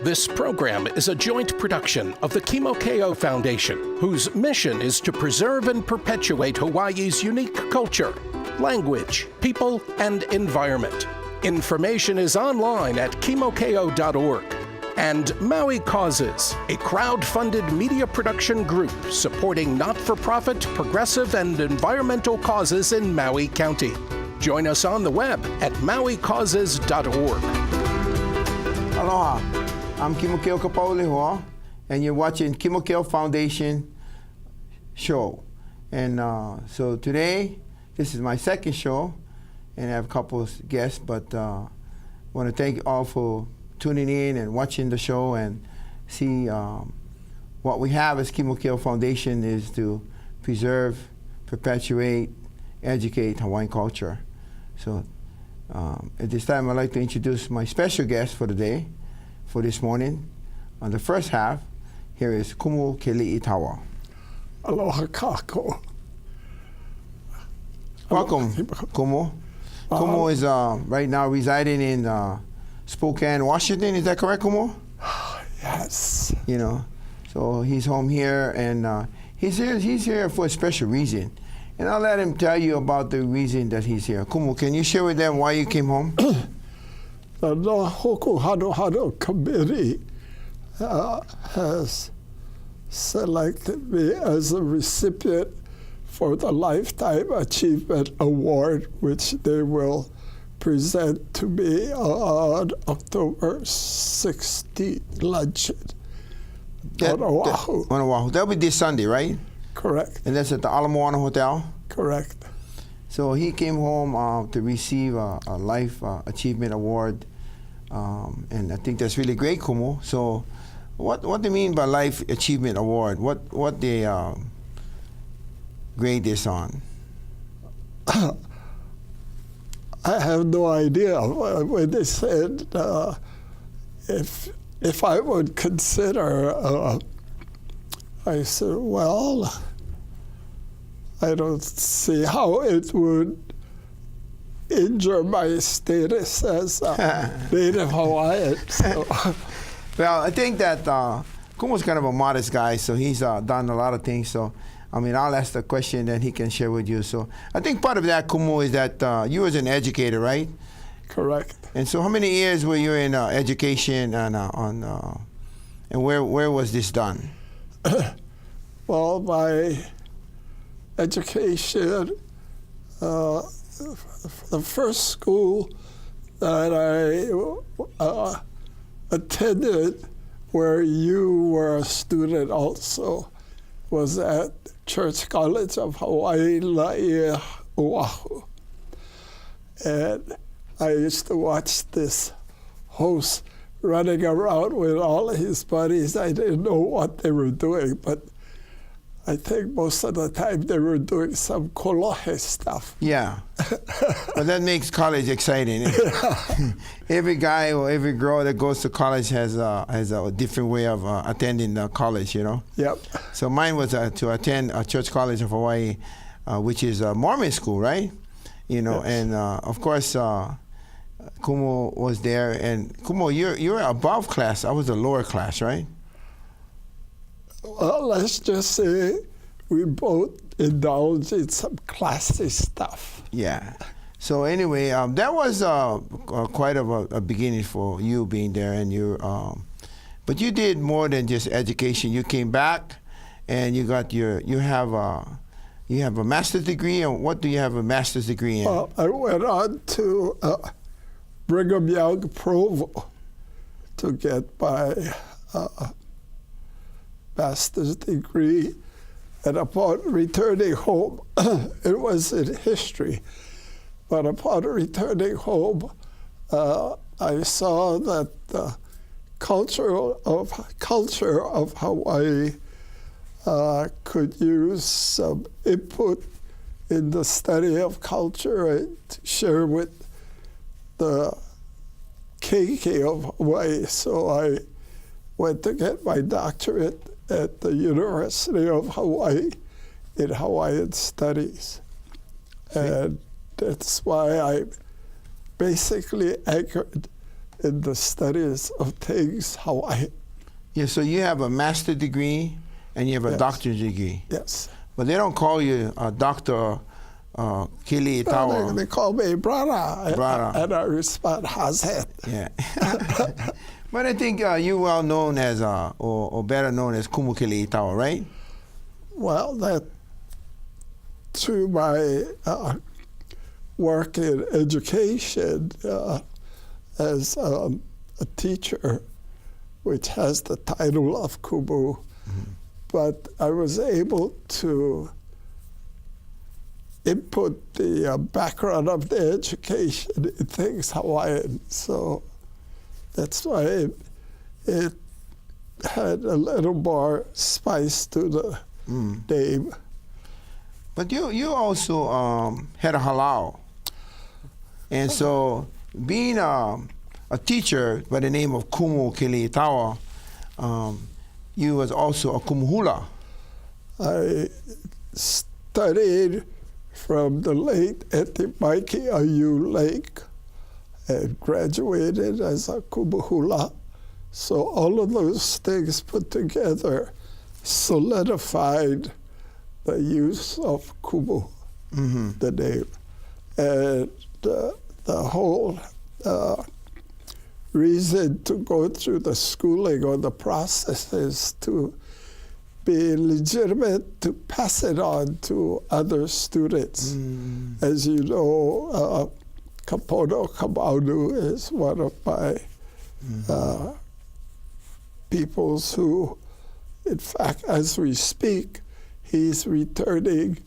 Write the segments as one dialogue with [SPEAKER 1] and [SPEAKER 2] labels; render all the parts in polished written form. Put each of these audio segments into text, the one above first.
[SPEAKER 1] This program is a joint production of the Kimokeo Foundation, whose mission is to preserve and perpetuate Hawaii's unique culture, language, people, and environment. Information is online at kimokeo.org. And Maui Causes, a crowd-funded media production group supporting not-for-profit, progressive, and environmental causes in Maui County. Join us on the web at mauicauses.org.
[SPEAKER 2] Aloha, I'm Kimokeo and you're watching Kimokeo Foundation show. And so today, this is my second show, and I have a couple of guests, but I want to thank you all for tuning in and watching the show and see what we have as Kimokeo Foundation is to preserve, perpetuate, educate Hawaiian culture. So at this time, I'd like to introduce my special guest for the day, for this morning. On the first half, here is Kumu Keli'i Tawa.
[SPEAKER 3] Aloha kako.
[SPEAKER 2] Welcome, Kumu. Kumu is right now residing in Spokane, Washington. Is that correct, Kumu?
[SPEAKER 3] Yes.
[SPEAKER 2] You know, so he's home here, and he's here for a special reason. And I'll let him tell you about the reason that he's here. Kumu, can you share with them why you came home?
[SPEAKER 3] The Hoku Hado Committee has selected me as a recipient for the Lifetime Achievement Award, which they will present to me on October 16th luncheon on Oahu.
[SPEAKER 2] On Oahu. That'll be this Sunday, right?
[SPEAKER 3] Correct.
[SPEAKER 2] And that's at the Ala Moana Hotel?
[SPEAKER 3] Correct.
[SPEAKER 2] So he came home to receive a Life Achievement Award, and I think that's really great, Kumu. So what do you mean by Life Achievement Award? What they grade this on?
[SPEAKER 3] I have no idea. When they said if I would consider, I said, well, I don't see how it would injure my status as a Native Hawaiian. So.
[SPEAKER 2] Well, I think that Kumu's kind of a modest guy, so he's done a lot of things. So, I mean, I'll ask the question that he can share with you. So, I think part of that, Kumu, is that you was an educator, right?
[SPEAKER 3] Correct.
[SPEAKER 2] And so, how many years were you in education, and where was this done?
[SPEAKER 3] Well, my education, the first school that I attended, where you were a student also, was at Church College of Hawaii, Laie, Oahu. And I used to watch this host running around with all his buddies. I didn't know what they were doing, but I think most of the time they were doing some kolohe stuff.
[SPEAKER 2] Yeah. Well, that makes college exciting. Every guy or every girl that goes to college has a different way of attending the college, you know?
[SPEAKER 3] Yep.
[SPEAKER 2] So mine was to attend Church College of Hawaii, which is a Mormon school, right? You know, yes. And of course, Kumu was there. And Kumu, you're above class. I was the lower class, right?
[SPEAKER 3] Well, let's just say we both indulged in some classy stuff.
[SPEAKER 2] Yeah. So anyway, that was quite of a beginning for you being there, and but you did more than just education. You came back, and you have a master's degree. And what do you have a master's degree in?
[SPEAKER 3] Well, I went on to Brigham Young Provo to get my master's degree, and upon returning home, it was in history, but upon returning home, I saw that the culture of Hawaii could use some input in the study of culture and share with the keiki of Hawaii. So I went to get my doctorate at the University of Hawaii in Hawaiian Studies. And that's why I basically anchored in the studies of things Hawaiian.
[SPEAKER 2] Yeah, so you have a master's degree and you have a
[SPEAKER 3] Yes.
[SPEAKER 2] doctorate degree.
[SPEAKER 3] Yes.
[SPEAKER 2] But they don't call you Dr. Keli'i Tawa.
[SPEAKER 3] They call me brother.
[SPEAKER 2] Brother.
[SPEAKER 3] And I respond, Hazet.
[SPEAKER 2] Yeah. But I think you're well known as, or better known as Kumu Keli'i Tawa, right?
[SPEAKER 3] Well, that through my work in education as a teacher, which has the title of Kumu, but I was able to input the background of the education in things Hawaiian. So that's why it had a little more spice to the name.
[SPEAKER 2] But you also had a halal. And so being a teacher by the name of Kumu Keli'i Tawa, you was also a Kumu Hula.
[SPEAKER 3] I studied from the late Etimaiki Ayu Lake and graduated as a Kumu Hula. So all of those things put together solidified the use of Kumu, the name. And the whole reason to go through the schooling or the process is to be legitimate to pass it on to other students. As you know, Kapono Kamaunu is one of my peoples who, in fact, as we speak, he's returning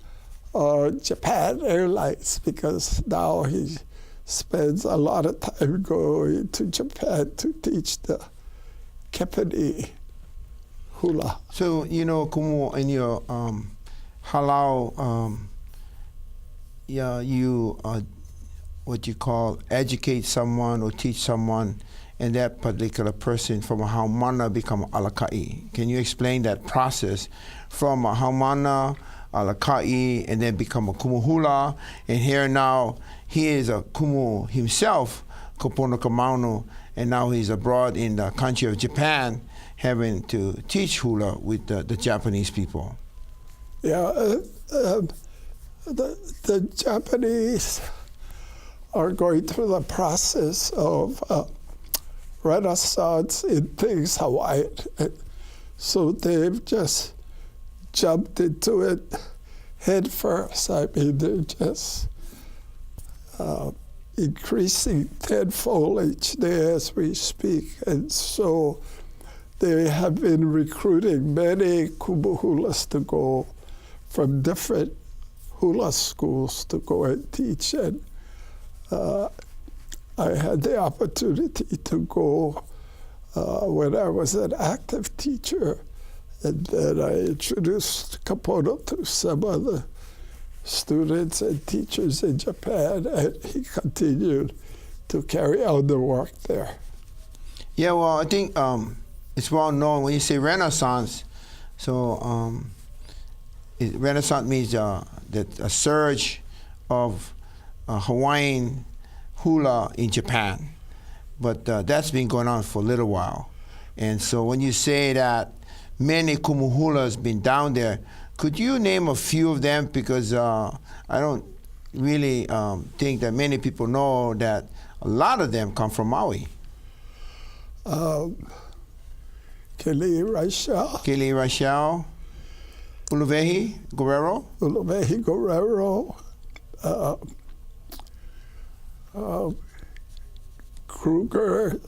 [SPEAKER 3] Japan Airlines because now he spends a lot of time going to Japan to teach the Kepani Hula.
[SPEAKER 2] So, you know, Kumu, in your halal, you what you call educate someone or teach someone, and that particular person from a haumana become alakai. Can you explain that process from a haumana, alakai, and then become a Kumu Hula, and here now he is a Kumu himself, Kapono Kamaunu, and now he's abroad in the country of Japan having to teach hula with the Japanese people.
[SPEAKER 3] Yeah, the Japanese are going through the process of renaissance in things Hawaiian. So they've just jumped into it head first. I mean, they're just increasing tenfold each day as we speak. And so they have been recruiting many Kumu Hulas to go from different hula schools to go and teach. And I had the opportunity to go when I was an active teacher, and then I introduced Kapono to some other students and teachers in Japan, and he continued to carry out the work there.
[SPEAKER 2] Yeah, well, I think it's well known when you say Renaissance. So Renaissance means that a surge of Hawaiian hula in Japan, but that's been going on for a little while. And so when you say that many Kumu Hulas been down there, could you name a few of them? Because I don't really think that many people know that a lot of them come from Maui.
[SPEAKER 3] Keli'i Rachel.
[SPEAKER 2] Keli'i Rachel, Uluvehi Guerrero.
[SPEAKER 3] Uluvehi Guerrero. Kruger.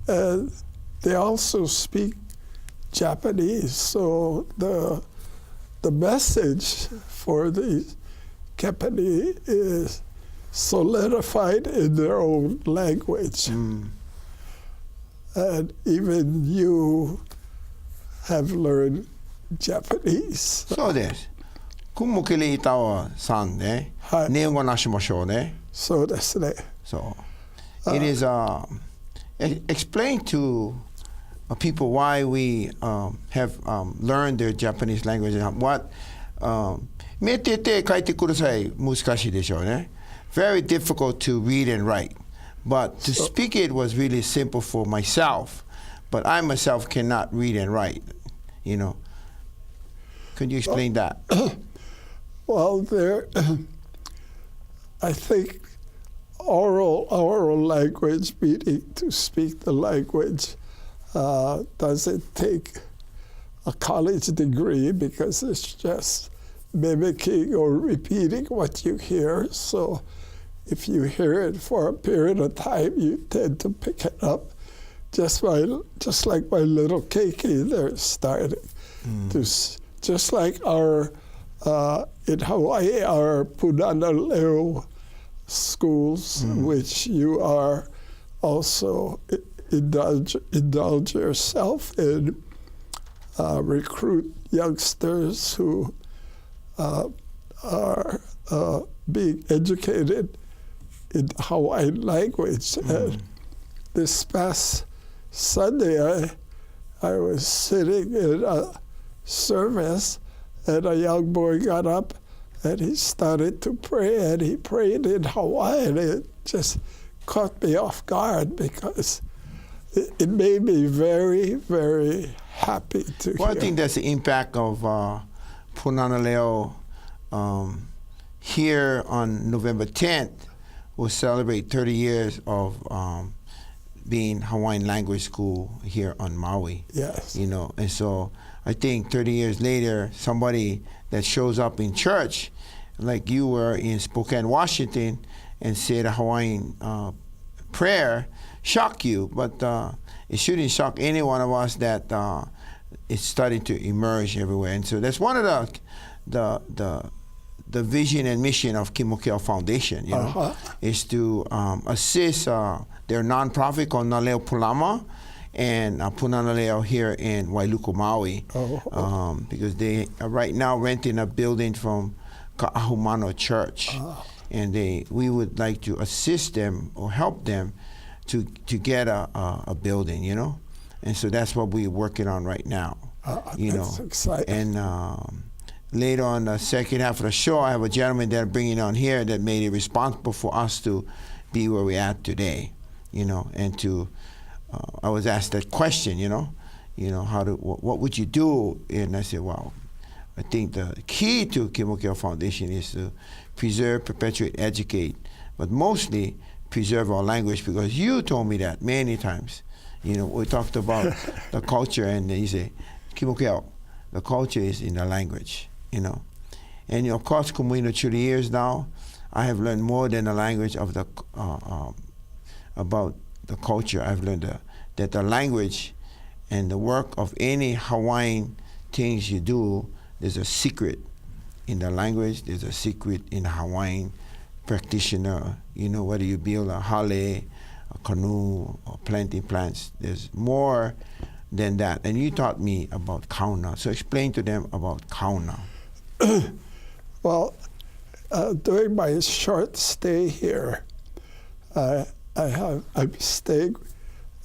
[SPEAKER 3] And they also speak Japanese, so the message for the Kepani is solidified in their own language. And even you have learned Japanese.
[SPEAKER 2] そうです。Kumu Keli'i Tawa sanね。
[SPEAKER 3] はい。
[SPEAKER 2] 日本語なしましょうね。
[SPEAKER 3] そうですね。
[SPEAKER 2] So it is explain to people why we have learned their Japanese language and what メテて書いてください難しいでしょうね。very difficult to read and write. But to speak it was really simple for myself. But I myself cannot read and write, you know. Could you explain that?
[SPEAKER 3] Well, I think oral language, meaning to speak the language, doesn't take a college degree because it's just mimicking or repeating what you hear. So if you hear it for a period of time, you tend to pick it up. Just like my little keiki, they're starting to, just like our, in Hawaii, our punana leo schools, which you are also indulge yourself in, recruit youngsters who are being educated in Hawaiian language. And this past Sunday, I was sitting in a service, and a young boy got up and he started to pray, and he prayed in Hawaiian. It just caught me off guard because it made me very, very happy to hear.
[SPEAKER 2] I think that's the impact of Punana Leo here on November 10th. We'll celebrate 30 years of being Hawaiian language school here on Maui.
[SPEAKER 3] Yes.
[SPEAKER 2] You know, and so I think 30 years later, somebody that shows up in church, like you were in Spokane, Washington, and said a Hawaiian prayer, shock you, but it shouldn't shock any one of us that it's starting to emerge everywhere. And so that's one of the vision and mission of Kimokeo Foundation, you know, is to assist their nonprofit called Naleo Pulama and Punana Leo here in Wailuku, Maui, because they are right now renting a building from Ka'ahumano Church, and we would like to assist them or help them to get a building, you know, and so that's what we're working on right now, you know.
[SPEAKER 3] Exciting.
[SPEAKER 2] And later on the second half of the show, I have a gentleman that I'm bringing on here that made it responsible for us to be where we're at today, you know, and to. I was asked that question, you know, what would you do? And I said, well, I think the key to Kimokeo Foundation is to preserve, perpetuate, educate, but mostly preserve our language, because you told me that many times. You know, we talked about the culture, and you say, Kimokeo, the culture is in the language, you know. And of course, Kumu, through the years now, I have learned more than the language of the about the culture. I've learned that the language and the work of any Hawaiian things you do, there's a secret in the language, there's a secret in the Hawaiian practitioner, you know, whether you build a hale, a canoe, or planting plants, there's more than that. And you taught me about kauna, so explain to them about kauna.
[SPEAKER 3] Well, during my short stay here, I'm staying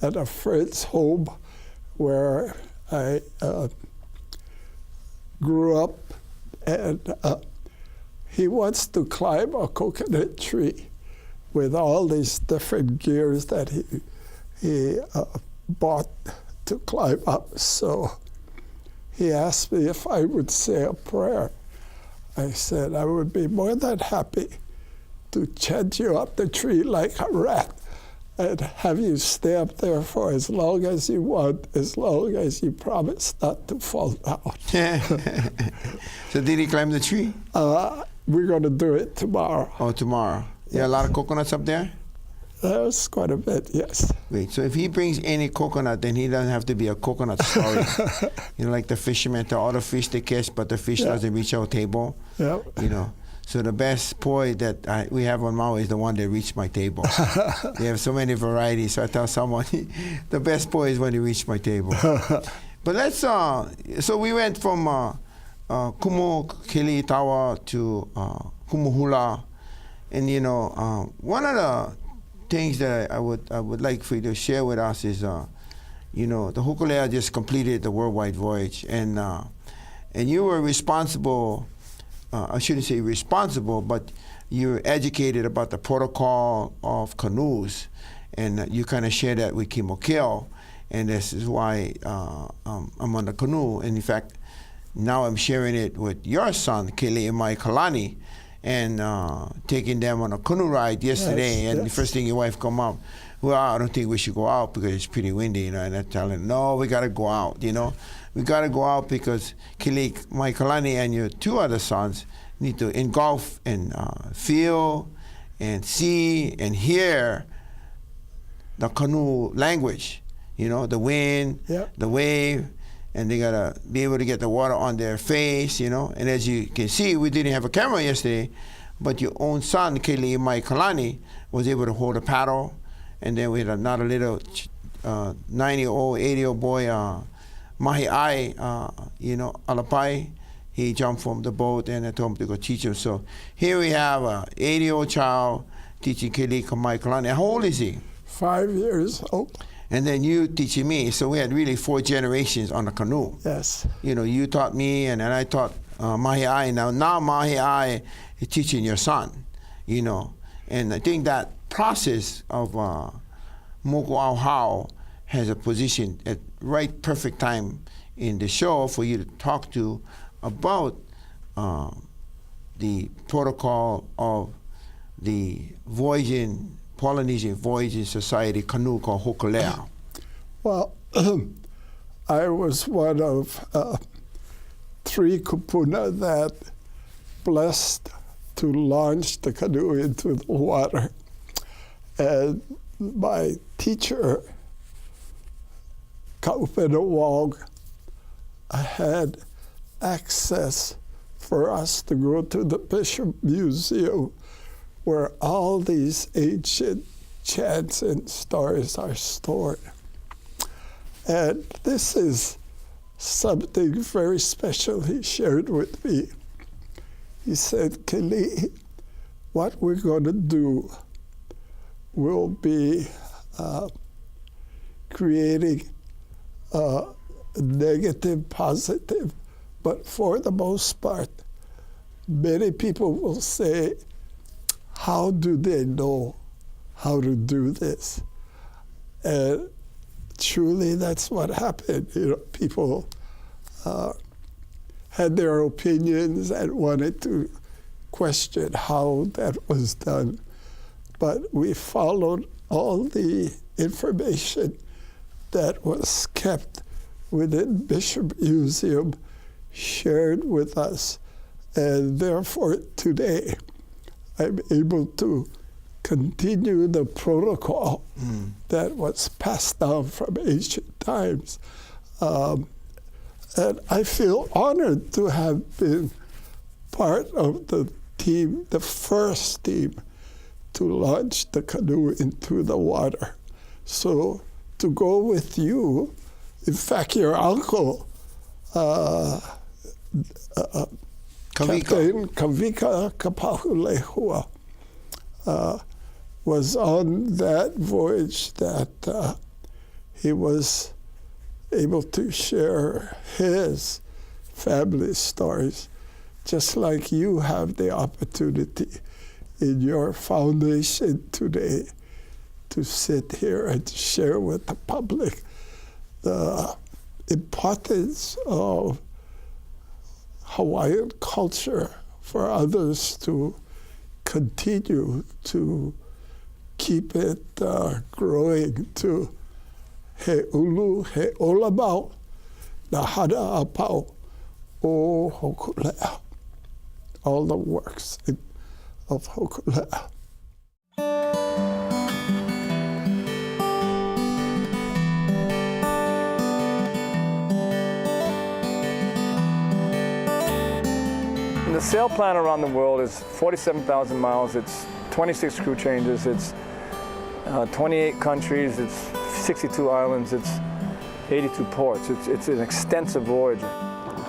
[SPEAKER 3] at a friend's home where I grew up, and he wants to climb a coconut tree with all these different gears that he bought to climb up. So he asked me if I would say a prayer. I said I would be more than happy to chant you up the tree like a rat and have you stay up there for as long as you want, as long as you promise not to fall down.
[SPEAKER 2] So did he climb the tree?
[SPEAKER 3] We're going to do it tomorrow.
[SPEAKER 2] Oh, tomorrow. There are a lot of coconuts up there?
[SPEAKER 3] There's quite a bit, yes.
[SPEAKER 2] Wait, so if he brings any coconut, then he doesn't have to be a coconut story. You know, like the fishermen, all the fish they catch, but the fish doesn't reach our table.
[SPEAKER 3] Yeah.
[SPEAKER 2] You know. So the best poi that we have on Maui is the one that reached my table. We have so many varieties. So I tell someone, the best poi is when you reach my table. But let's, so we went from Kumu, Keli'i Tawa to Kumu Hula. And you know, one of the things that I would like for you to share with us is, you know, the Hukulea just completed the worldwide voyage. And you were responsible, I shouldn't say responsible, but you're educated about the protocol of canoes, and you kind of share that with Kimokeo, and this is why I'm on the canoe. And in fact, now I'm sharing it with your son, Keli'i and Kalani, and taking them on a canoe ride yesterday.
[SPEAKER 3] Yes,
[SPEAKER 2] and
[SPEAKER 3] yes.
[SPEAKER 2] the first thing your wife come up, well, I don't think we should go out because it's pretty windy, you know. And I tell her, no, we got to go out, you know. We got to go out because Keli'i, Kalani, and your two other sons need to engulf and feel and see and hear the canoe language, you know, the wind,
[SPEAKER 3] Yep.
[SPEAKER 2] the wave, and they gotta be able to get the water on their face, you know. And as you can see, we didn't have a camera yesterday, but your own son, Keli'i Kalani, was able to hold a paddle. And then we had another little 90-year-old, 80-year-old boy, Mahi'ai, you know, Alapai. He jumped from the boat, and I told him to go teach him. So here we have an 80-year-old child teaching Keli'i Kalani. How old is he?
[SPEAKER 3] 5 years old.
[SPEAKER 2] And then you teaching me. So we had really 4 generations on the canoe.
[SPEAKER 3] Yes.
[SPEAKER 2] You know, you taught me, and then I taught Mahi'ai. Now Mahi'ai is teaching your son, you know. And I think that process of Moko Auhau has a position at right perfect time in the show for you to talk to about the protocol of the Polynesian Voyaging Society canoe called Hokulea.
[SPEAKER 3] Well, I was one of 3 kupuna that blessed to launch the canoe into the water. And my teacher, Kaupena Wog, had access for us to go to the Bishop Museum where all these ancient chants and stories are stored. And this is something very special he shared with me. He said, Keli'i, what we're going to do will be creating negative, positive, but for the most part, many people will say, how do they know how to do this? And truly, that's what happened. You know, people had their opinions and wanted to question how that was done. But we followed all the information that was kept within Bishop Museum, shared with us, and therefore today I'm able to continue the protocol that was passed down from ancient times. And I feel honored to have been part of the team, the first team to launch the canoe into the water. So to go with you, in fact, your uncle, Captain Kavika Kapahulehua, was on that voyage that he was able to share his family stories, just like you have the opportunity in your foundation today to sit here and share with the public the importance of Hawaiian culture for others to continue to keep it growing to he ulu, he olamau, na hana apau, o Hokulea. All the works of Hokulea.
[SPEAKER 4] The sail plan around the world is 47,000 miles. It's 26 crew changes. It's 28 countries. It's 62 islands. It's 82 ports. It's an extensive voyage.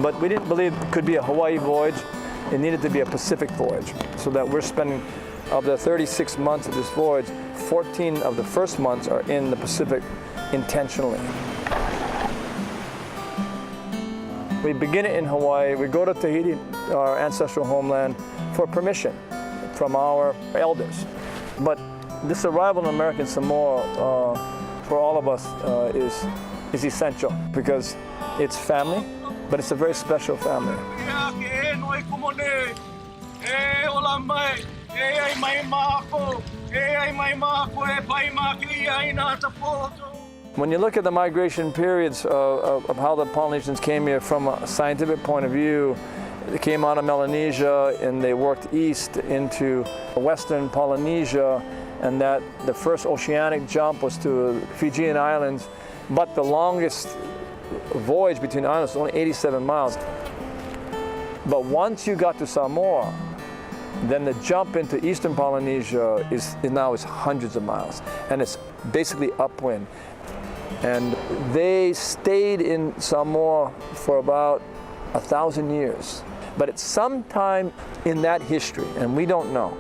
[SPEAKER 4] But we didn't believe it could be a Hawaii voyage. It needed to be a Pacific voyage, so that we're spending, of the 36 months of this voyage, 14 of the first months are in the Pacific intentionally. We begin it in Hawaii. We go to Tahiti, our ancestral homeland, for permission from our elders. But this arrival in American Samoa for all of us is essential because it's family, but it's a very special family. When you look at the migration periods of how the Polynesians came here from a scientific point of view, they came out of Melanesia and they worked east into western Polynesia, and that the first oceanic jump was to Fijian Islands, but the longest voyage between the islands was only 87 miles. But once you got to Samoa, then the jump into eastern Polynesia is hundreds of miles, and it's basically upwind. And they stayed in Samoa for about 1,000 years. But at some time in that history, and we don't know,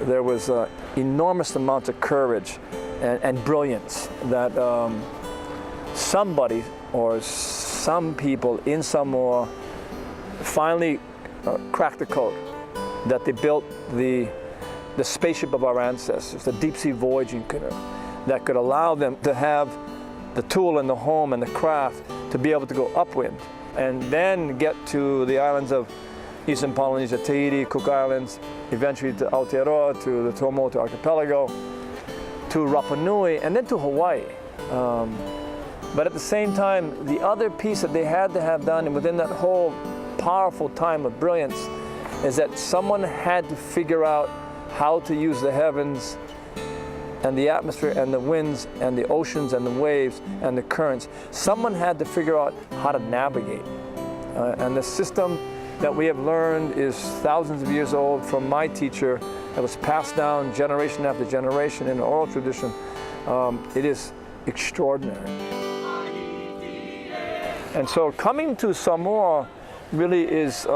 [SPEAKER 4] there was enormous amounts of courage and brilliance that somebody or some people in Samoa finally cracked the code, that they built the spaceship of our ancestors, the deep sea voyaging canoe, that could allow them to have the tool and the home and the craft to be able to go upwind and then get to the islands of Eastern Polynesia, Tahiti, Cook Islands, eventually to Aotearoa, to the Tuamotu Archipelago, to Rapa Nui, and then to Hawaii. But at the same time, the other piece that they had to have done, and within that whole powerful time of brilliance, is that someone had to figure out how to use the heavens and the atmosphere and the winds and the oceans and the waves and the currents. Someone had to figure out how to navigate. And the system that we have learned is thousands of years old from my teacher that was passed down generation after generation in the oral tradition. It is extraordinary. And so coming to Samoa really is,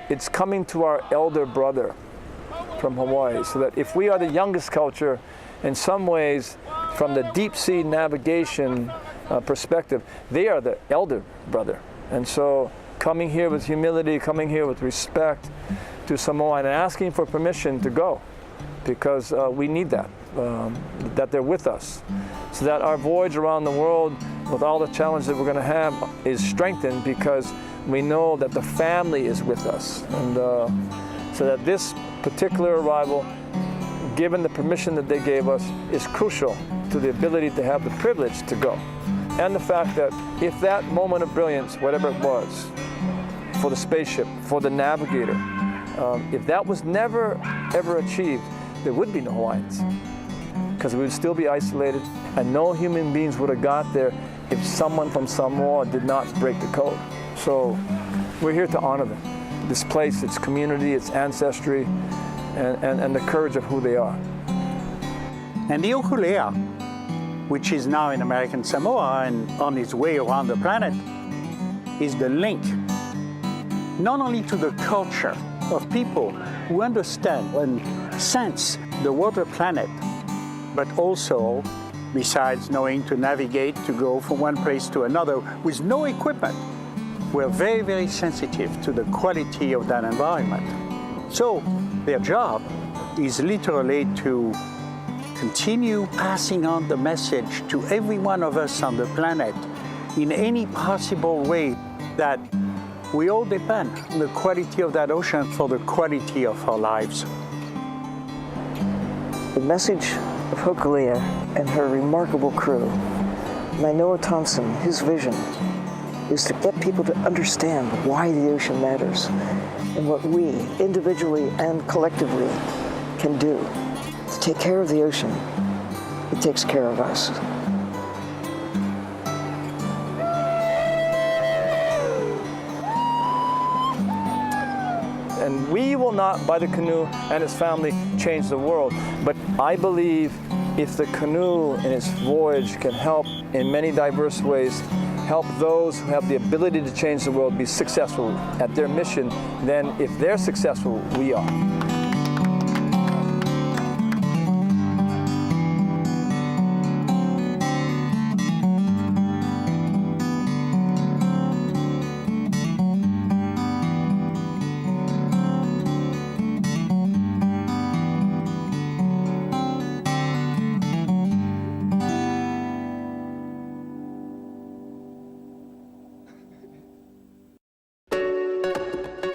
[SPEAKER 4] it's coming to our elder brother from Hawaii, so that if we are the youngest culture, in some ways, from the deep sea navigation perspective, they are the elder brother. And so coming here with humility, coming here with respect to Samoa and asking for permission to go, because we need that, that they're with us, so that our voyage around the world with all the challenges that we're going to have is strengthened because we know that the family is with us. And so that this particular arrival, given the permission that they gave us, is crucial to the ability to have the privilege to go. And the fact that if that moment of brilliance, whatever it was, for the spaceship, for the navigator, if that was never, ever achieved, there would be no Hawaiians, because we would still be isolated, and no human beings would have got there if someone from Samoa did not break the code. So we're here to honor them, this place, its community, its ancestry, and the courage of who they are.
[SPEAKER 5] And the ukulele, which is now in American Samoa and on its way around the planet, is the link not only to the culture of people who understand and sense the water planet, but also, besides knowing to navigate, to go from one place to another with no equipment, we're very, very sensitive to the quality of that environment. So their job is literally to continue passing on the message to every one of us on the planet in any possible way that we all depend on the quality of that ocean for the quality of our lives.
[SPEAKER 6] The message of Hokulea and her remarkable crew, Nainoa Thompson, his vision, is to get people to understand why the ocean matters and what we, individually and collectively, can do to take care of the ocean. It takes care of us.
[SPEAKER 4] And we will not, by the canoe and its family, change the world. But I believe if the canoe in its voyage can help in many diverse ways, help those who have the ability to change the world be successful at their mission, then if they're successful, we are.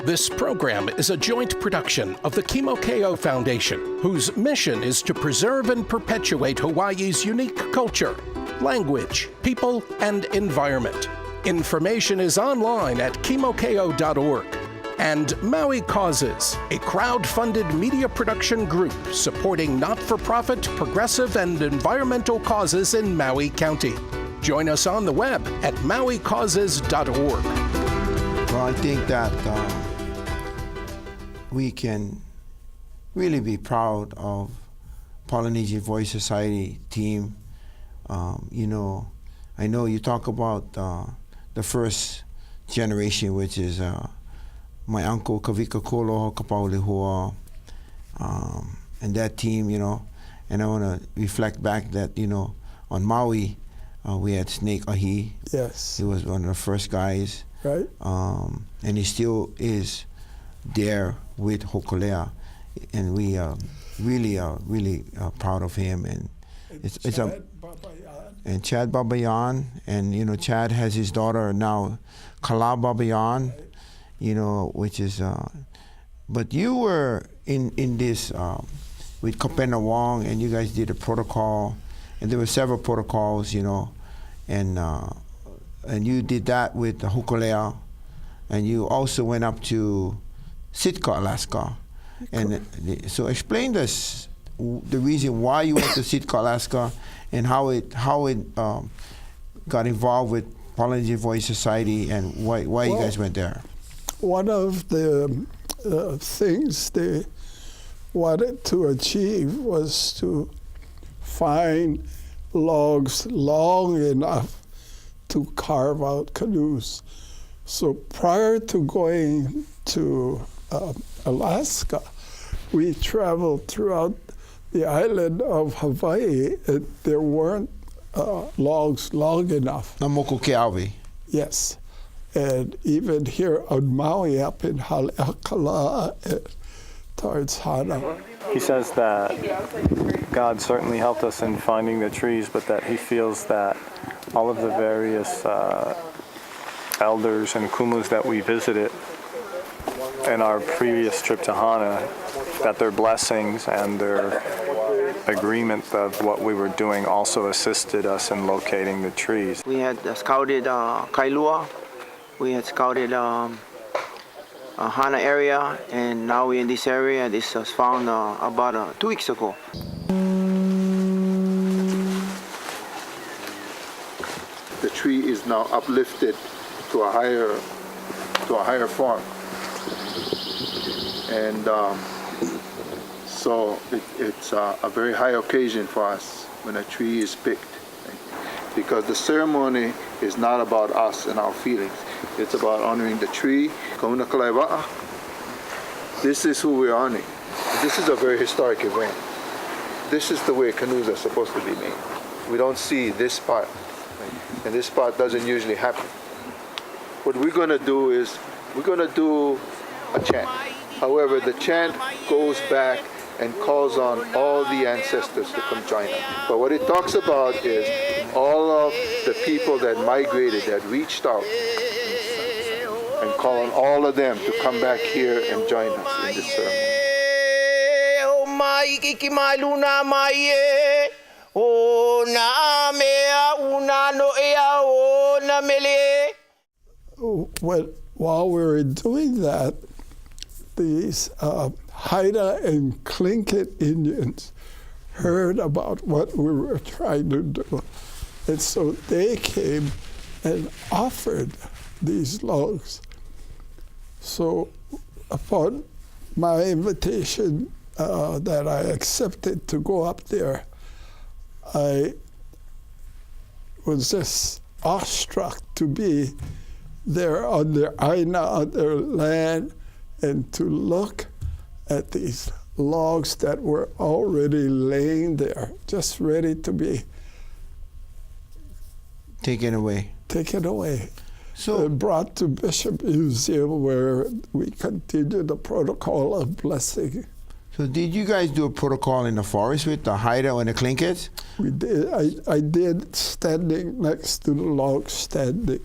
[SPEAKER 1] This program is a joint production of the Kimokeo Foundation, whose mission is to preserve and perpetuate Hawaii's unique culture, language, people, and environment. Information is online at kimokeo.org. And Maui Causes, a crowd-funded media production group supporting not-for-profit, progressive, and environmental causes in Maui County. Join us on the web at mauicauses.org.
[SPEAKER 2] Well, I think that we can really be proud of Polynesian Voice Society team. You know, I know you talk about the first generation, which is my uncle Kavika Koloho Kapaulihua, and that team, you know, and I want to reflect back that, you know, on Maui, we had Snake Ahi.
[SPEAKER 3] Yes.
[SPEAKER 2] He was one of the first guys.
[SPEAKER 3] Right.
[SPEAKER 2] And he still is there with Hokulea, and we really proud of him. And it's a and Chad Babayan, and you know, Chad has his daughter now, Kala Babayan. Right. You know, which is, but you were in this with Kapena Wong, and you guys did a protocol, and there were several protocols, you know, and you did that with the Hokulea, and you also went up to Sitka, Alaska, and so explain this, the reason why you went to Sitka, Alaska, and how it got involved with Polynesian Voice Society, and why you guys went there.
[SPEAKER 3] One of the things they wanted to achieve was to find logs long enough to carve out canoes. So prior to going to Alaska, we traveled throughout the island of Hawaii, and there weren't logs long enough.
[SPEAKER 2] Namoko Keawe.
[SPEAKER 3] Yes. And even here on Maui, up in Haleakala, towards Hana.
[SPEAKER 4] He says that God certainly helped us in finding the trees, but that he feels that all of the various elders and kumus that we visited in our previous trip to Hana, that their blessings and their agreement of what we were doing also assisted us in locating the trees.
[SPEAKER 7] We had scouted Kailua. We had scouted Hana area, and now we're in this area. This was found about 2 weeks ago.
[SPEAKER 8] The tree is now uplifted to a higher form, and so it's a very high occasion for us when a tree is picked, because the ceremony is not about us and our feelings. It's about honoring the tree. This is who we're honoring. This is a very historic event. This is the way canoes are supposed to be made. We don't see this part, and this part doesn't usually happen. What we're going to do is we're going to do a chant. However, the chant goes back and calls on all the ancestors to come join us. But what it talks about is all of the people that migrated, that reached out, and call on all of them to come back here and join us in this ceremony.
[SPEAKER 3] While we were doing that, these Haida and Tlingit Indians heard about what we were trying to do. And so they came and offered these logs. So upon my invitation that I accepted to go up there, I was just awestruck to be there on their aina, on their land, and to look at these logs that were already laying there, just ready to be
[SPEAKER 2] taken away.
[SPEAKER 3] So brought to Bishop Museum, where we continue the protocol of blessing.
[SPEAKER 2] So did you guys do a protocol in the forest with the Haida and the Tlingits?
[SPEAKER 3] We did. I did, standing next to the log, standing,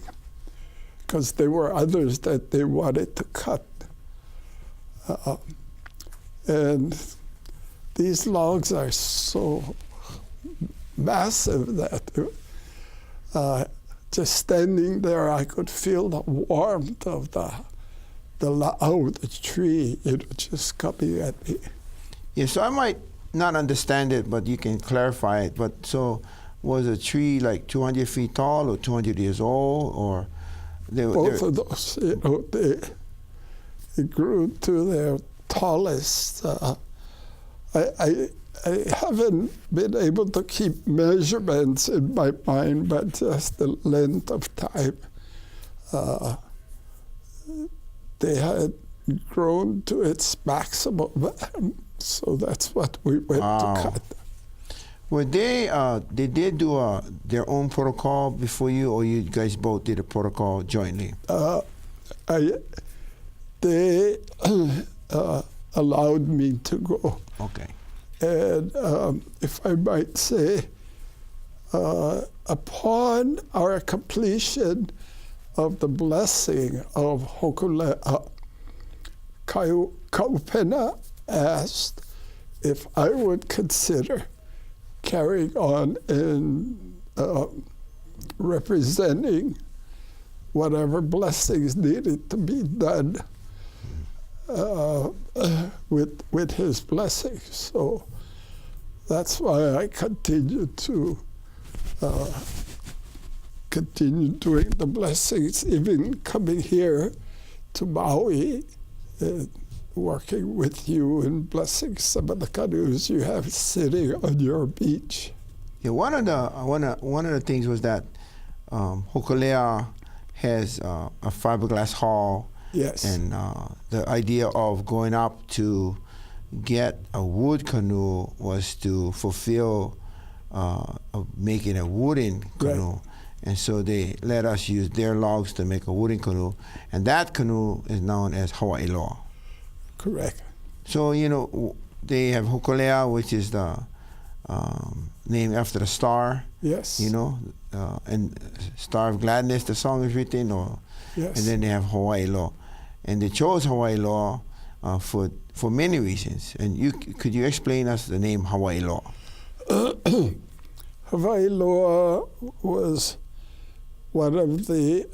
[SPEAKER 3] because there were others that they wanted to cut. And these logs are so massive that just standing there, I could feel the warmth of the tree, just coming at me.
[SPEAKER 2] Yeah, so I might not understand it, but you can clarify it. But so, was a tree like 200 feet tall or 200 years old, or
[SPEAKER 3] both of those? They grew to their tallest. I haven't been able to keep measurements in my mind, but just the length of time. They had grown to its maximum, so that's what we went to cut.
[SPEAKER 2] Were they, did they do their own protocol before you, or you guys both did a protocol jointly?
[SPEAKER 3] They allowed me to go.
[SPEAKER 2] Okay.
[SPEAKER 3] And if I might say, upon our completion of the blessing of Hokulea, Kaupena asked if I would consider carrying on and representing whatever blessings needed to be done with his blessings. So that's why I continue to continue doing the blessings, even coming here to Maui and working with you and blessing some of the canoes you have sitting on your beach.
[SPEAKER 2] Yeah, one of the things was that Hokulea has a fiberglass hull.
[SPEAKER 3] Yes.
[SPEAKER 2] And the idea of going up to get a wood canoe was to fulfill making a wooden canoe. Right. And so they let us use their logs to make a wooden canoe. And that canoe is known as Hawaii Loa.
[SPEAKER 3] Correct.
[SPEAKER 2] So, they have Hokulea, which is the named after the star.
[SPEAKER 3] Yes.
[SPEAKER 2] And Star of Gladness, the song is written,
[SPEAKER 3] yes.
[SPEAKER 2] And then they have Hawaii Loa. And they chose Hawaii Loa for many reasons. And could you explain us the name Hawaii Loa?
[SPEAKER 3] Hawaii Loa was one of the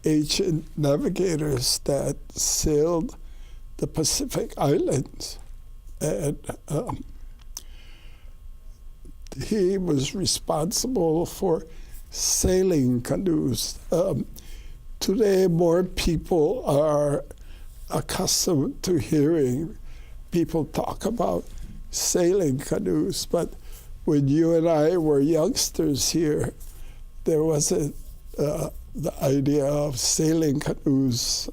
[SPEAKER 3] ancient navigators that sailed the Pacific Islands. And he was responsible for sailing canoes. Today, more people are accustomed to hearing people talk about sailing canoes, but when you and I were youngsters here, there wasn't the idea of sailing canoes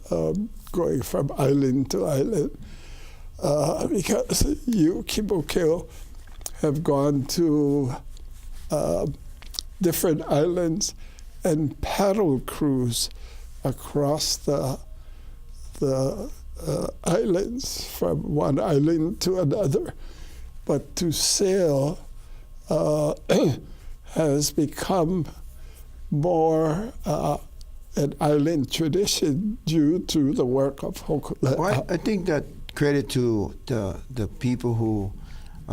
[SPEAKER 3] going from island to island, because you, Kimokeo, have gone to different islands and paddle cruise across the islands from one island to another. But to sail has become more an island tradition due to the work of Hokulea.
[SPEAKER 2] Well, I think that credit to the people who,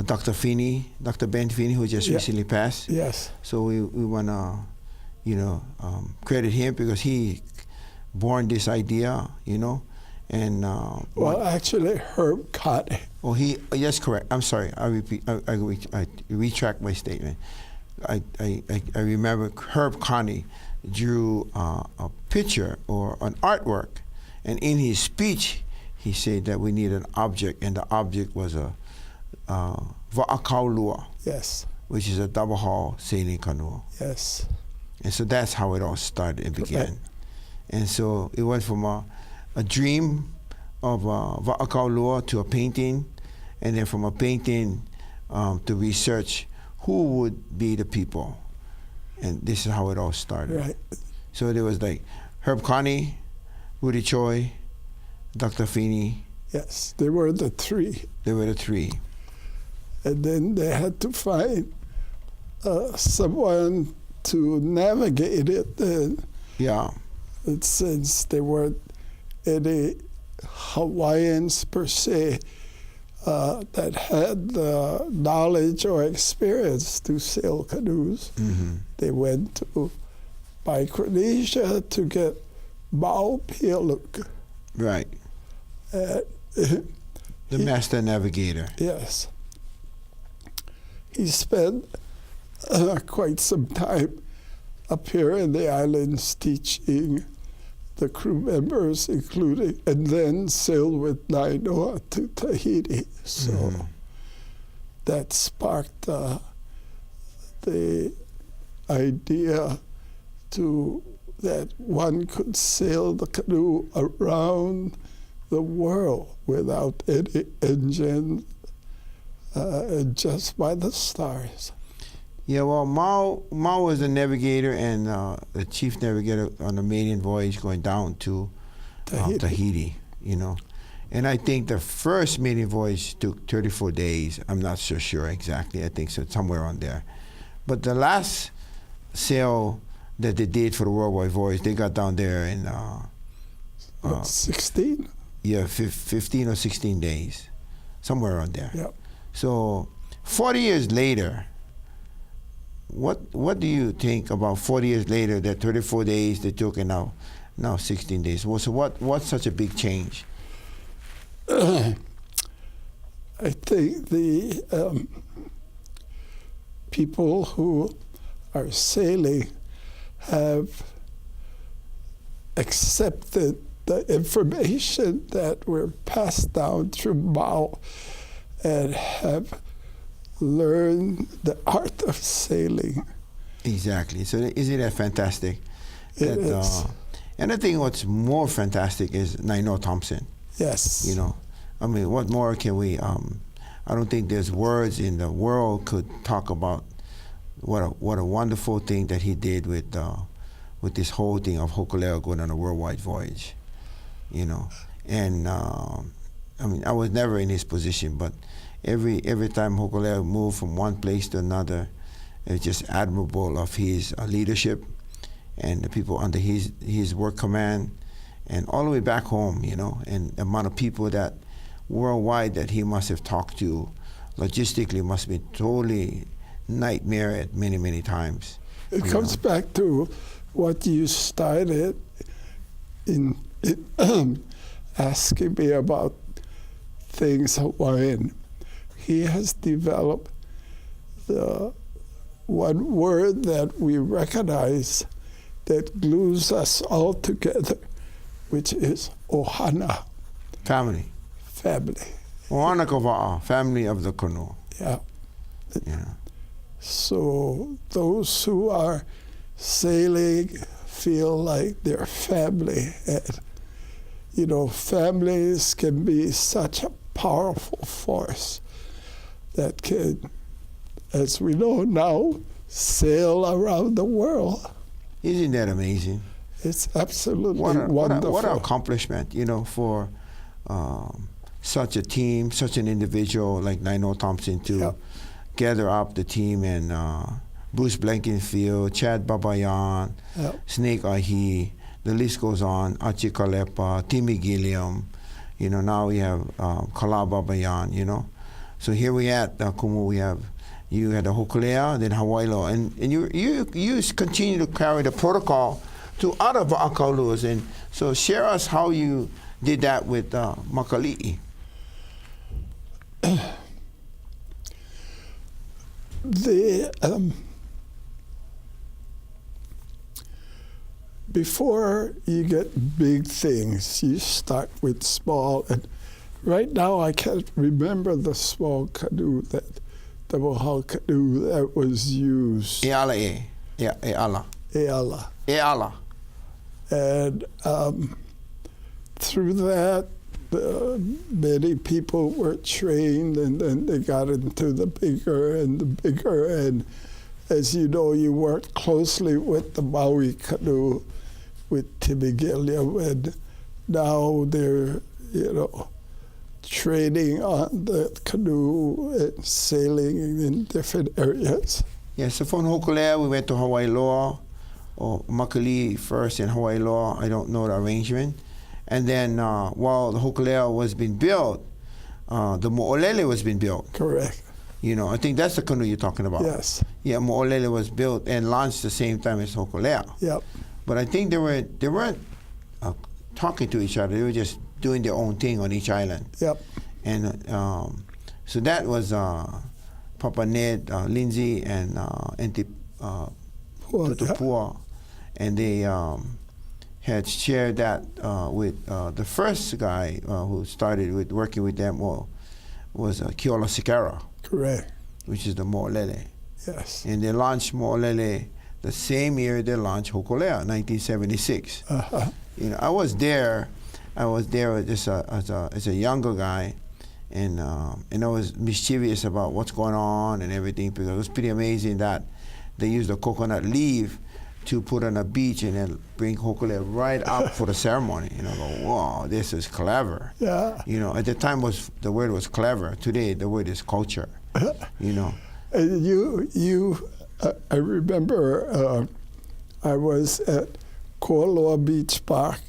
[SPEAKER 2] Dr. Ben Feeney, who just recently passed.
[SPEAKER 3] Yes.
[SPEAKER 2] So we want to, credit him because he born this idea, and
[SPEAKER 3] well, actually, Herb Connie.
[SPEAKER 2] Oh, yes, correct. I'm sorry. I retract my statement. I remember Herb Connie drew a picture or an artwork, and in his speech, he said that we need an object, and the object was a wa'akaulua.
[SPEAKER 3] Yes.
[SPEAKER 2] Which is a double hull sailing canoe.
[SPEAKER 3] Yes.
[SPEAKER 2] And so that's how it all started and began.
[SPEAKER 3] Right.
[SPEAKER 2] And so it went from a dream of wa'akaulua to a painting, and then from a painting to research who would be the people. And this is how it all started.
[SPEAKER 3] Right.
[SPEAKER 2] So there was like Herb Connie, Woody Choi, Dr. Feeney.
[SPEAKER 3] Yes, they were the three.
[SPEAKER 2] They were the three.
[SPEAKER 3] And then they had to find someone to navigate it. And
[SPEAKER 2] yeah.
[SPEAKER 3] since they weren't any Hawaiians per se that had the knowledge or experience to sail canoes. They went to Micronesia to get Maupiluk.
[SPEAKER 2] Right. The master navigator.
[SPEAKER 3] Yes. He spent quite some time up here in the islands teaching the crew members, including, and then sailed with Nainoa to Tahiti. So that sparked the idea that one could sail the canoe around the world without any engine, just by the stars.
[SPEAKER 2] Yeah, well, Mao was the navigator and the chief navigator on the maiden voyage going down to Tahiti, you know. And I think the first maiden voyage took 34 days. I'm not so sure exactly. I think so, somewhere on there. But the last sail that they did for the worldwide voyage, they got down there in
[SPEAKER 3] 16?
[SPEAKER 2] Yeah, 15 or 16 days, somewhere around there.
[SPEAKER 3] Yep.
[SPEAKER 2] So 40 years later, what do you think about 40 years later, that 34 days they took and now 16 days? So what's such a big change?
[SPEAKER 3] I think the people who are sailing have accepted the information that were passed down through Mao and have learned the art of sailing.
[SPEAKER 2] Exactly. So isn't that fantastic?
[SPEAKER 3] It is.
[SPEAKER 2] And I think what's more fantastic is Nainoa Thompson.
[SPEAKER 3] Yes.
[SPEAKER 2] You know, I mean, what more can we? I don't think there's words in the world could talk about what a wonderful thing that he did with this whole thing of Hokulea going on a worldwide voyage. You know, and I mean, I was never in his position, but every time Hokulea moved from one place to another, it's just admirable of his leadership and the people under his work command, and all the way back home, you know, and the amount of people that worldwide that he must have talked to, logistically must be totally nightmare at many times.
[SPEAKER 3] It comes back to what you started in asking me about things Hawaiian. He has developed the one word that we recognize that glues us all together, which is ohana.
[SPEAKER 2] Family. Ohana kava'a, family of the canoe.
[SPEAKER 3] Yeah.
[SPEAKER 2] Yeah.
[SPEAKER 3] So those who are sailing feel like they're family. And, you know, families can be such a powerful force that can, as we know now, sail around the world.
[SPEAKER 2] Isn't that amazing?
[SPEAKER 3] It's absolutely wonderful.
[SPEAKER 2] What an accomplishment, you know, for such a team, such an individual like Nainoa Thompson to gather up the team, and Bruce Blankenfield, Chad Babayan, Snake Ahi, the list goes on, Achi Kalepa, Timmy Gilliam, you know, now we have Kala Babayan, you know. So here we at Kumu, you had the Hokulea, then Hawaii Law, and you continue to carry the protocol to other Va'akaulus, and so share us how you did that with Makali'i.
[SPEAKER 3] Before you get big things, you start with small. And right now, I can't remember the small canoe, the Mohau canoe that was used.
[SPEAKER 2] Eala.
[SPEAKER 3] And through that, many people were trained, and then they got into the bigger and the bigger. And as you know, you worked closely with the Maui canoe, with Timmy Gilliam, and now they're, you know, training on the canoe and sailing in different areas.
[SPEAKER 2] Yeah, so from Hokulea, we went to Hawaii Law, or Makali'i first and Hawaii Law. I don't know the arrangement. And then while the Hokulea was being built, the Mo'olele was being built.
[SPEAKER 3] Correct.
[SPEAKER 2] I think that's the canoe you're talking about.
[SPEAKER 3] Yes.
[SPEAKER 2] Yeah, Mo'olele was built and launched the same time as Hokulea.
[SPEAKER 3] Yep.
[SPEAKER 2] But I think they weren't talking to each other. They were just doing their own thing on each island.
[SPEAKER 3] Yep.
[SPEAKER 2] And so that was Papa Ned, Lindsay, and Tutupua. And they had shared that with the first guy who started with working with them was Keola Sikara,
[SPEAKER 3] Correct.
[SPEAKER 2] which is the Mo'olele.
[SPEAKER 3] Yes.
[SPEAKER 2] And they launched Mo'olele the same year they launched Hokulea, 1976.
[SPEAKER 3] Uh-huh.
[SPEAKER 2] I was there. Just as a younger guy, and I was mischievous about what's going on and everything, because it was pretty amazing that they used the coconut leaf to put on a beach and then bring Hokulea right up for the ceremony. Go, wow, this is clever.
[SPEAKER 3] Yeah.
[SPEAKER 2] At the time the word was clever. Today the word is culture.
[SPEAKER 3] And I remember I was at Kualoa Beach Park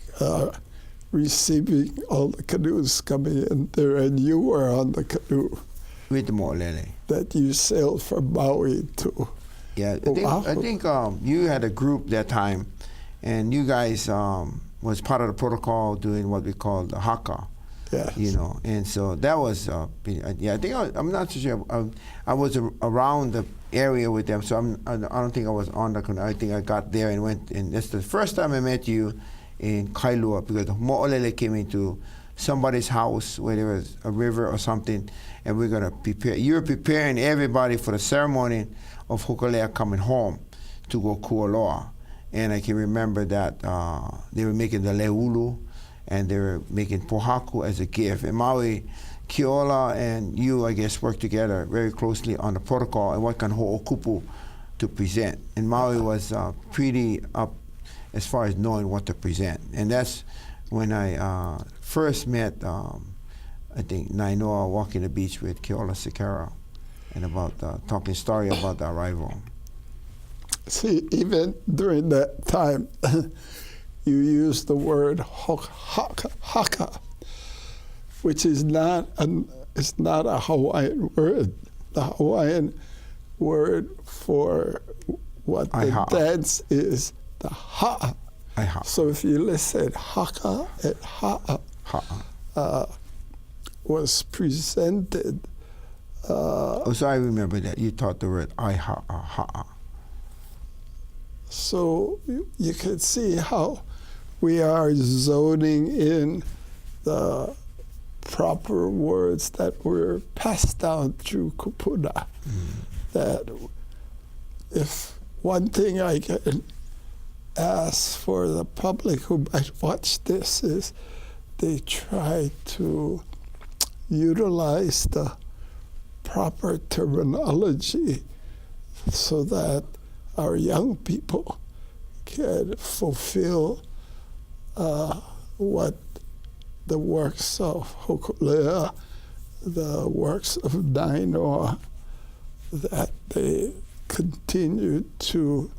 [SPEAKER 3] receiving all the canoes coming in there, and you were on the canoe
[SPEAKER 2] With the Mo'olele.
[SPEAKER 3] that you sailed from Maui to.
[SPEAKER 2] Yeah,
[SPEAKER 3] Oahu.
[SPEAKER 2] I think you had a group that time, and you guys was part of the protocol doing what we call the haka.
[SPEAKER 3] Yes.
[SPEAKER 2] And so that was, I think I'm not so sure. I was around the area with them, so I don't think I was on the canoe. I think I got there and went, and that's the first time I met you in Kailua, because the Mo'olele came into somebody's house where there was a river or something, and we're going to prepare. You're preparing everybody for the ceremony of Hokulea coming home to go Kualoa. And I can remember that they were making the leulu, and they were making pohaku as a gift. And Maui, Keola and you, I guess, worked together very closely on the protocol and what kind of ho'okupu to present. And Maui was pretty up as far as knowing what to present. And that's when I first met, I think, Nainoa walking the beach with Keola Sikara, and about talking story about the arrival.
[SPEAKER 3] See, even during that time, you used the word haka, which is not a Hawaiian word. The Hawaiian word for what the dance is the ha'a. So if you listen, haka and ha'a was presented.
[SPEAKER 2] So I remember that you taught the word ha'a.
[SPEAKER 3] So you can see how we are zoning in the proper words that were passed down through kupuna. That if one thing I can ask for the public who might watch this is they try to utilize the proper terminology so that our young people can fulfill what the works of Hokulea, the works of Nainoa, that they continue to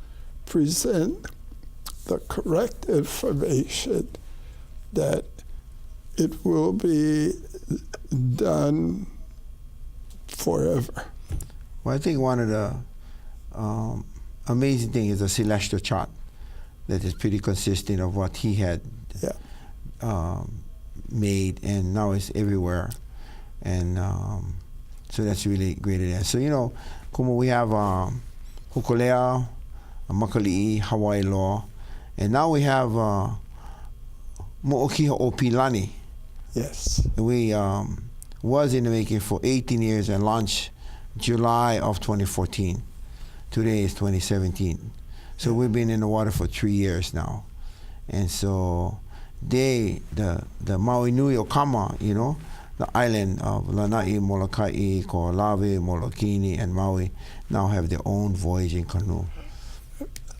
[SPEAKER 3] present the correct information, that it will be done forever.
[SPEAKER 2] Well, I think one of the amazing thing is the celestial chart that is pretty consistent of what he had made, and now it's everywhere. And so that's really great. So, Kumu, we have Hokulea, Makali'i, Hawaii law, and now we have Mo'okiha o Pilani.
[SPEAKER 3] Yes.
[SPEAKER 2] We was in the making for 18 years and launched July of 2014. Today is 2017. So we've been in the water for 3 years now. And so the Maui Nui o Kama, the island of Lanai, Molokai, Ko'olawe, Molokini, and Maui now have their own voyaging canoe.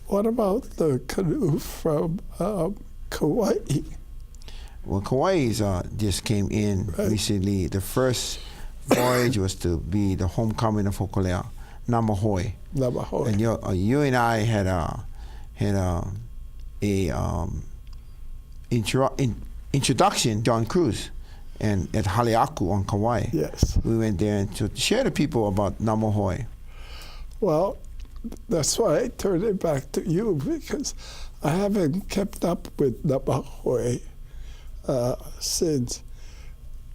[SPEAKER 3] What about the canoe from Kauai?
[SPEAKER 2] Well, Kauai's just came in recently. The first voyage was to be the homecoming of Hokulea, Namahoi. And you and I had introduction, John Cruz, and at Haleaku on Kauai.
[SPEAKER 3] Yes.
[SPEAKER 2] We went there and to share the people about Namahoe.
[SPEAKER 3] Well, that's why I turned it back to you, because I haven't kept up with Namahoe since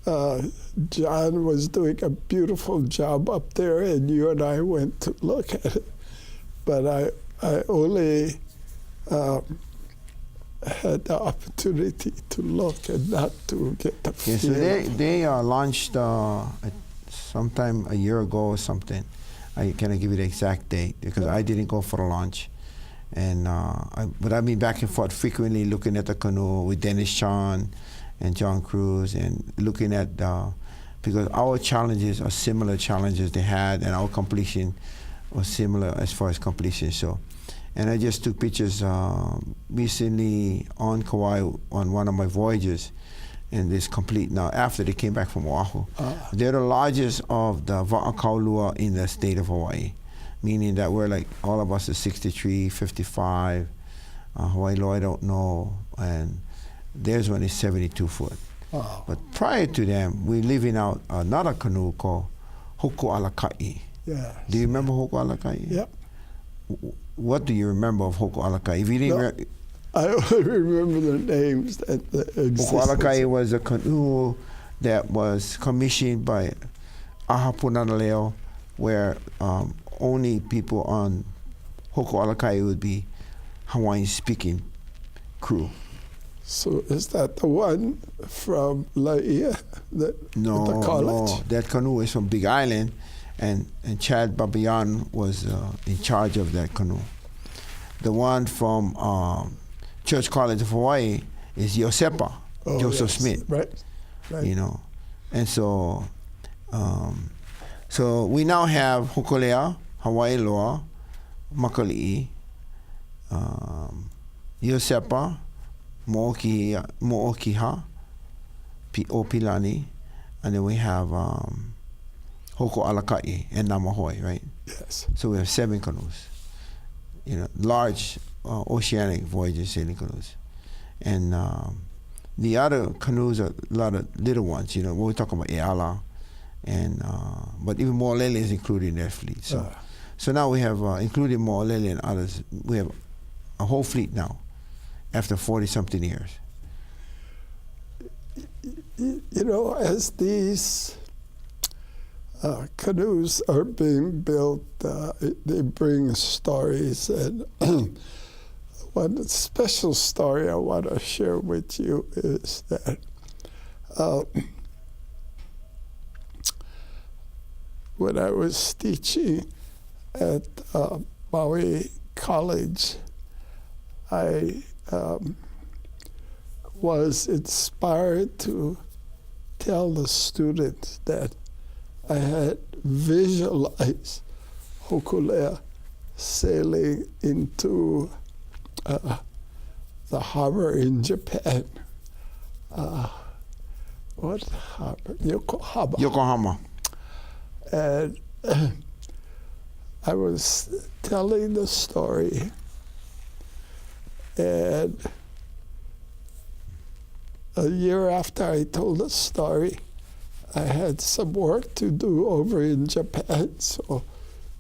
[SPEAKER 3] John was doing a beautiful job up there, and you and I went to look at it. But I only had the opportunity to look and not to get the
[SPEAKER 2] Yeah, so
[SPEAKER 3] feel.
[SPEAKER 2] they launched sometime a year ago or something. I cannot give you the exact date because I didn't go for the launch. And but I've been back and forth frequently looking at the canoe with Dennis Chan and John Cruz and looking at because our challenges are similar challenges they had, and our completion was similar as far as completion. So, and I just took pictures recently on Kauai on one of my voyages, and it's complete now after they came back from Oahu. They're the largest of the Va'akaulua in the state of Hawaii, meaning that we're like, all of us are 63, 55, Hawaii Loa, I don't know, and theirs one is 72 foot.
[SPEAKER 3] Wow.
[SPEAKER 2] But prior to them, we're living out another canoe called Hoku Alakai.
[SPEAKER 3] Yeah.
[SPEAKER 2] Do you remember Hoku Alakai?
[SPEAKER 3] Yeah.
[SPEAKER 2] What do you remember of Hoku Alakai? If you didn't
[SPEAKER 3] I only remember the names that
[SPEAKER 2] Hoku Alakai was a canoe that was commissioned by Ahapunanaleo, where only people on Hoku Alakai would be Hawaiian-speaking crew.
[SPEAKER 3] So is that the one from Laia, the college?
[SPEAKER 2] No, that canoe is from Big Island, and Chad Babayan was in charge of that canoe. The one from Church College of Hawaii is Yosepa, Joseph Smith.
[SPEAKER 3] Right.
[SPEAKER 2] You know, and so so we now have Hokulea, Hawaii Loa, Makali'i, Yosepa, Mo'okiha, Pilani, and then we have Hoko Alakai and Namahoe, right?
[SPEAKER 3] Yes.
[SPEAKER 2] So we have 7 canoes, you know, large oceanic voyages sailing canoes. And the other canoes are a lot of little ones, you know, we're talking about Eala, and but even Mo'olele is included in their fleet. So, so now we have, including Mo'olele and others, we have a whole fleet now after 40-something years.
[SPEAKER 3] You know, as these canoes are being built, they bring stories, and one special story I want to share with you is that when I was teaching at Maui College, I was inspired to tell the students that I had visualized Hokulea sailing into the harbor in Japan. What harbor? Yokohama.
[SPEAKER 2] Yokohama.
[SPEAKER 3] And I was telling the story, and a year after I told the story, I had some work to do over in Japan. So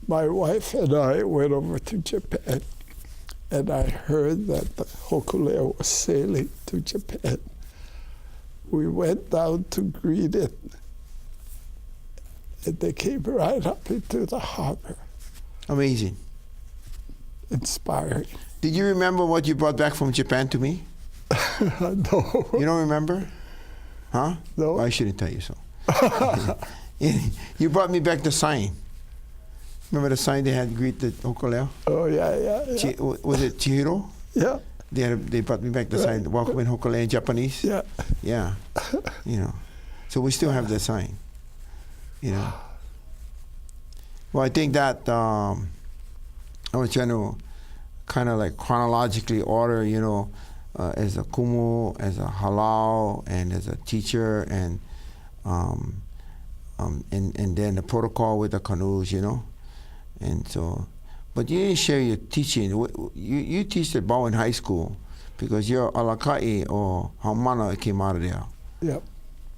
[SPEAKER 3] my wife and I went over to Japan, and I heard that the Hokulea was sailing to Japan. We went down to greet it, and they came right up into the harbor.
[SPEAKER 2] Amazing.
[SPEAKER 3] Inspiring.
[SPEAKER 2] Did you remember what you brought back from Japan to me?
[SPEAKER 3] No.
[SPEAKER 2] You don't remember? Huh?
[SPEAKER 3] No.
[SPEAKER 2] I shouldn't tell you so. You brought me back the sign. Remember the sign they had greet the Hokulea?
[SPEAKER 3] Oh, yeah.
[SPEAKER 2] Was it Chihiro?
[SPEAKER 3] Yeah.
[SPEAKER 2] They brought me back the sign, welcome in Hokulea in Japanese.
[SPEAKER 3] Yeah.
[SPEAKER 2] Yeah. You know. So we still have the sign. You know. Well, I think that I was trying to kind of like chronologically order, you know, as a Kumu, as a halal, and as a teacher, and then the protocol with the canoes, you know. And so, but you didn't share your teaching. You teach at Bowen High School, because your Alakai or Haumana came out of there.
[SPEAKER 3] Yep.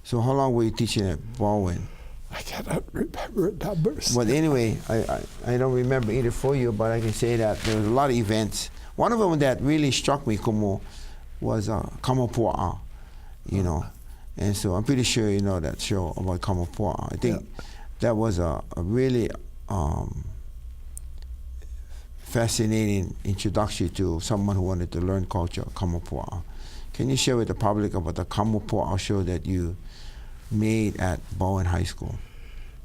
[SPEAKER 2] So how long were you teaching at Bowen?
[SPEAKER 3] I cannot remember numbers.
[SPEAKER 2] But anyway, I don't remember either for you, but I can say that there was a lot of events. One of them that really struck me, Kumu, was Kamapua'a, you know. And so I'm pretty sure you know that show about Kamapua'a. I think that was a really fascinating introduction to someone who wanted to learn culture, Kamapua'a. Can you share with the public about the Kamapua'a show that you made at Bowen High School?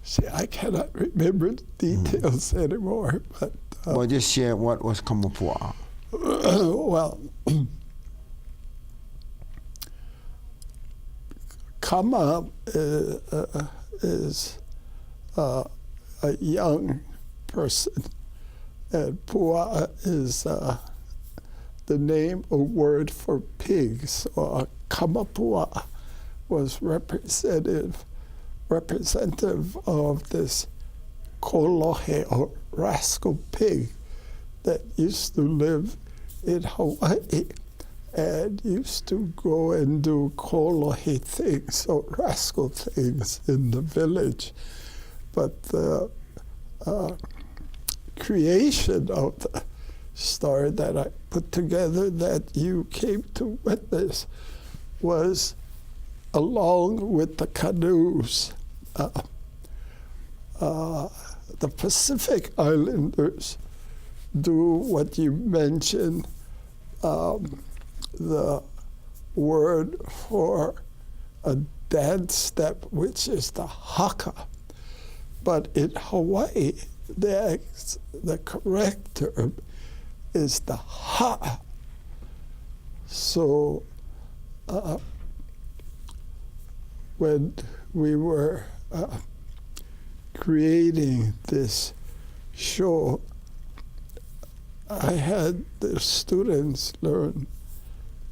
[SPEAKER 3] See, I cannot remember the details anymore, but...
[SPEAKER 2] well, just share what was Kamapua'a.
[SPEAKER 3] Well, Kama is a young person, and Pua is the name or word for pigs. Or Kamapua was representative of this kolohe or rascal pig that used to live in Hawaii and used to go and do kolohe things, or rascal things in the village. But the creation of the story that I put together that you came to witness was along with the canoes. The Pacific Islanders do what you mentioned, the word for a dance step, which is the haka. But in Hawaii, the correct term is the ha. So when we were creating this show, I had the students learn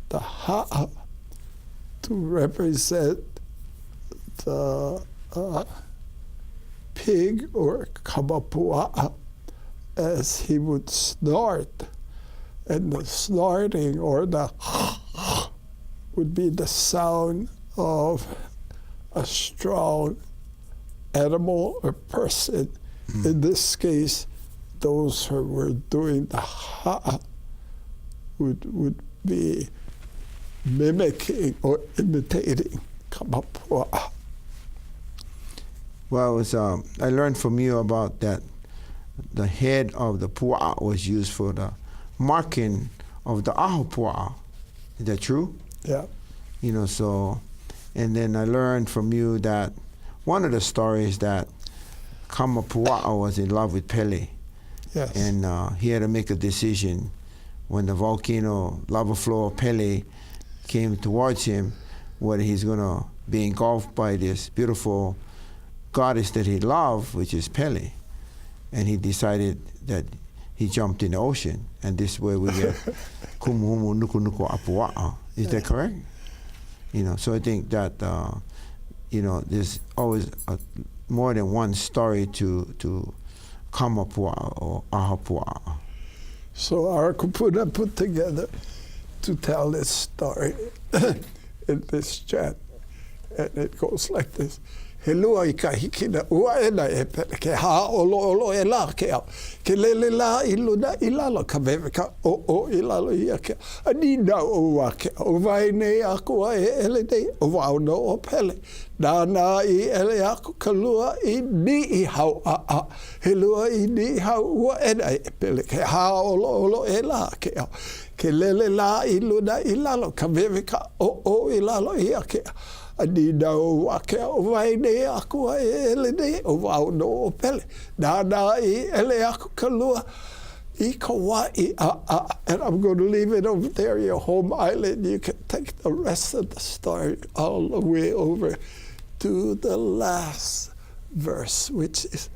[SPEAKER 3] the ha to represent the pig or kamapua as he would snort. And the snorting or the would be the sound of a strong animal or person. In this case, those who were doing the ha would be mimicking or imitating kamapua.
[SPEAKER 2] Well, it was, I learned from you about that the head of the pua'a was used for the marking of the aho pua'a. Is that true?
[SPEAKER 3] Yeah.
[SPEAKER 2] You know, so, and then I learned from you that one of the stories that Kamapua'a was in love with Pele.
[SPEAKER 3] Yes.
[SPEAKER 2] And he had to make a decision when the volcano lava flow of Pele came towards him, whether he's going to be engulfed by this beautiful goddess that he loved, which is Pele. And he decided that he jumped in the ocean, and this way we get Kumu Nuku Nuku Apua'a. Is that correct? You know, so I think that you know, there's always more than one story to Kamapua'a or Ahapua'a.
[SPEAKER 3] So our kupuna put together to tell this story in this chat, and it goes like this. He lua I ka hikina ua e na e pele ke ha olo e la ke au. Ke lele la I luna I lalo ka mewe ka o I lalo I ke. Ani na o wa ke o vai nei aku a e ele nei o wau no o pele. Nā I ele aku ka lua I ni I hau a. He lua I ni I hau ua e na e pele ke ha olo e la ke au. Ke lele la I luna I lalo ka mewe ka o I lalo I ke. Ani na o wake o vai nei aku a e ele nei o wau no o pele. Nā I ele aku ka lua I ka wā I a. And I'm going to leave it over there, your home island. You can take the rest of the story all the way over to the last verse, which is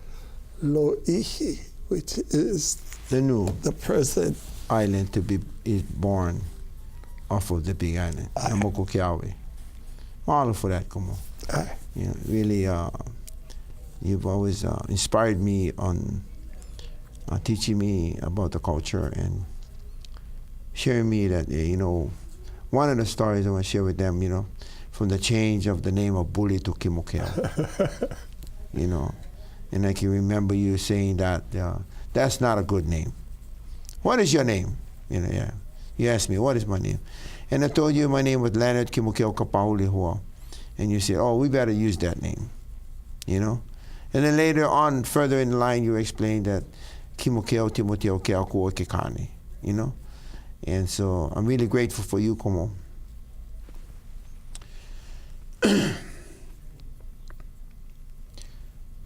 [SPEAKER 3] Lo'ihi, which is the present
[SPEAKER 2] island to be born off of the big island, Namoko Keawe. Mahalo for that, Kumu. You know, really, you've always inspired me on teaching me about the culture, and sharing me that, one of the stories I want to share with them, from the change of the name of Bully to Kimokeo. And I can remember you saying that that's not a good name. What is your name? You asked me, what is my name? And I told you my name was Leonard Kimokeo Kapaulihua. And you said, oh, we better use that name, And then later on, further in the line, you explained that Kimokeo Timoteo Keakua Kekani, And so I'm really grateful for you, Kumu.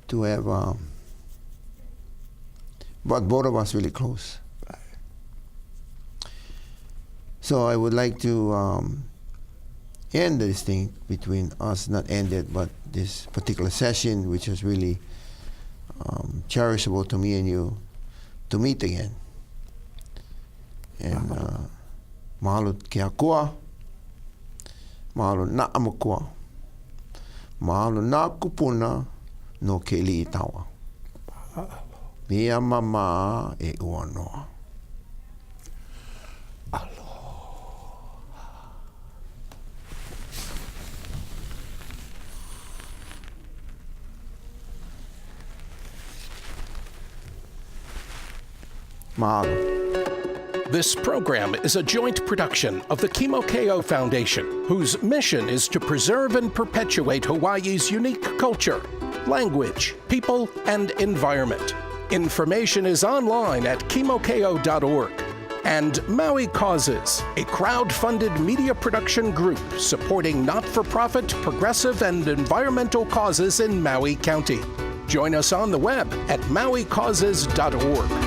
[SPEAKER 2] To have brought both of us really close. So I would like to end this thing between us, not end it, but this particular session, which was really cherishable to me and you, to meet again. And mahalo ke akua, mahalo na amakua, mahalo na kupuna no Keli'i tawa. Mia mama e ua noa. Mahalo.
[SPEAKER 1] This program is a joint production of the Kimokeo Foundation, whose mission is to preserve and perpetuate Hawaii's unique culture, language, people, and environment. Information is online at kimokeo.org. And Maui Causes, a crowd-funded media production group supporting not-for-profit, progressive, and environmental causes in Maui County. Join us on the web at mauicauses.org.